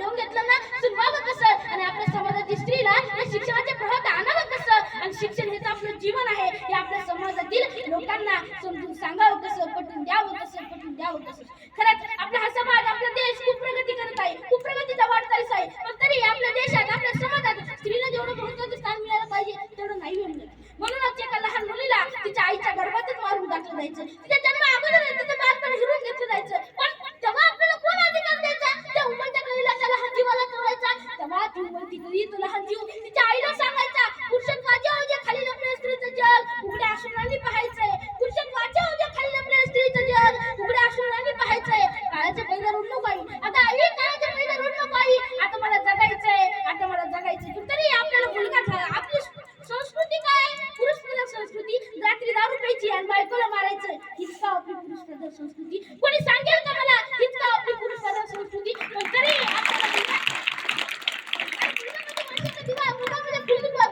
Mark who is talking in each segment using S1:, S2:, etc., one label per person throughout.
S1: देऊन घेतलं ना सुनवावं कसं आणि आपल्या समाजातील स्त्रीला या शिक्षणाच्या प्रवाहात आणावं कसं आणि शिक्षण हेच आपलं जीवन आहे हे आपल्या समाजातील लोकांना समजून सांगावं कसं पटवून द्यावं कसं खरंच आपला हा समाज आपला देश खूप प्रगती करत आहे खूप प्रगतीचा वाटचालीस आहे पण तरी आपल्या देशात आपल्या समाजात स्त्रीला जेवढं महत्त्वाचं स्थान मिळालं पाहिजे तेवढं नाही मिळत म्हणूनच एका लहान मुलीला तिच्या आईच्या गर्भातच मारून टाकलं जायचं तिच्या जन्मा अगोदर तिचं बालपण हिरून घेतलं जायचं पण तेव्हा आपल्याला कोण अधिकार द्यायचा त्या उमलत्या कळीला त्या लहान जीवाला तोडायचा तेव्हा ती उमलती कळी तो लहान जीव तिच्या आईला सांगायचा पुरुषात वाचा जे खाली लपलेल्या स्त्रीचं जग उघड्या अश्रूंनी पाहायचंय पुरुषात वाचा जे खाली लपलेल्या स्त्रीचं जग उघड्या अश्रूंनी पाहायचंय काळाच्या पहिल्या रोडलो बाई आता आई काळाच्या पहिल्या रोडलो बाई आता मला जगायचंय तरी आपल्याला मुलगा झाला आपली संस्कृती काय पुरुष प्रधान संस्कृती रात्री दारू प्यायची आणि बायकोला मारायचं हीच का आपली पुरुष प्रधान संस्कृती कोणी सांगेल का मला हीच का आपली पुरुष प्रधान संस्कृती पण तरी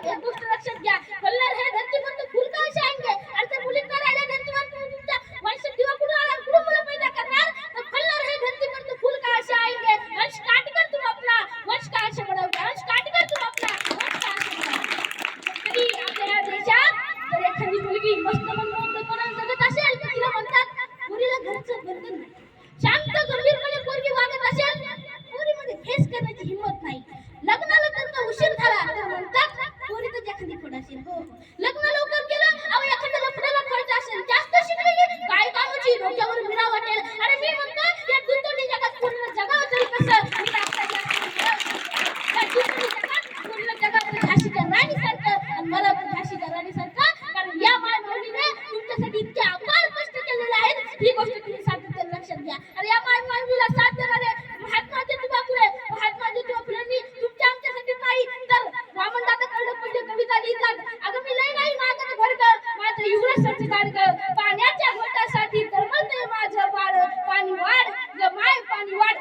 S1: एक गोष्ट लक्षात घ्या कल्लर हे धरती पर तो फूल कहाँ से आएंगे और जब मुली का राजा धरती पर तुमच्या वंश दिवा कुठून आला कुठून मुलं पैदा करणार तो कल्लर हे धरती पर तो फूल कहाँ से आएंगे वंश काट कर तुम अपना वंश कहाँ से बढ़ाओगे वंश काट कर तुम अपना वंश कहाँ से बढ़ाओगे तरी आपल्या या देशात तर एखादी मुलगी मस्त मनमोहकपणे जगत असेल तर तिला म्हणतात मुलीला घरचं बंधन नाही शांत गंभीरपणे पोरगी वागत असेल पोरीमध्ये फेस करण्याची हिंमत नाही लग्नाला त्यांचा उशीर झाला तर म्हणतात पोरी तर एखादी खोड असेल हो लग्न लवकर केलं अहो एखाद्या लफड्याला खर्च असेल जास्त शिकलेली काय कामाची डोक्यावर मिरा वाटेल अरे मी म्हणतो या दुर्दोणी जगात पूर्ण जगावं तरी कसं पूर्ण जगात झाशीच्या राणीसारखं आणि मला पण झाशीच्या राणीसारखं कारण या माय माऊलीने तुमच्यासाठी इतके अपार कष्ट केलेले आहेत ही गोष्ट तुम्ही सातत्याने लक्षात घ्या आणि या माय माऊलीला साथ देणारे महात्मा ज्योतिबा फुलेंनी तुमच्या आमच्यासाठी नाही तर वामन दादा कळलं पहिले कविता लिहितात अगं मी लय नाही मागत भरग माझं युवराजचं गाडग पाण्याच्या घोटासाठी तळमळतंय माझं बाळ पाणी वाढ ग माय पाणी वाढ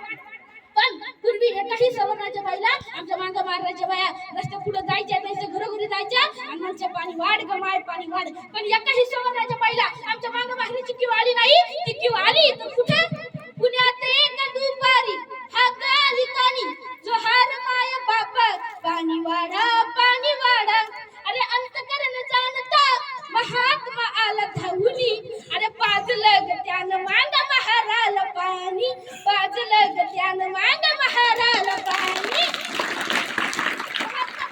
S1: पण पूर्वी एकाही सवर्णाच्या बाईला आमच्या मागं मारायच्या बाया रस्त्या पुढे जायच्या त्यांच्या घरोघरी जायच्या आणि म्हणजे पाणी वाढ ग माय पाणी वाढ पण एकाही सवर्णाच्या बाईला आमच्या मागं मागण्याची किंवा आली नाही ती किंवा आली तर कुठे पुण्यात एक दुपारी हा गालिकानी जो हार माय बाप पाणी वाडा अरे अंतकरण जाणता महात्मा आला धावूनी अरे पाजलं त्यानं मांग महाराल पाणी पाजलं त्यानं मांग महाराल पाणी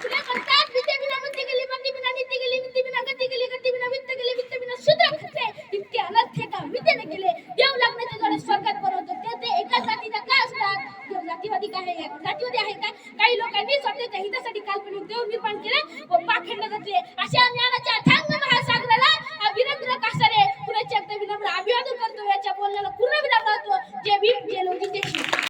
S1: फुले म्हणतात विद्या बिना बुद्धी गेली बुद्धी बिना नीती गेली नीती बिना गती गेली गती बिना वित्त गेली वित्त बिना शूद्र खचले इतके अनर्थ का विद्येने केले देव लागण्याचे जोडे स्वर्गात बनवतो ते एका जातीचा का असतात देव जातीवादी काय आहे जातीवादी आहे का काही लोकांनी स्वतःच्या हितासाठी काल्पनिक देव निर्माण केले व पाखंड घातले अशा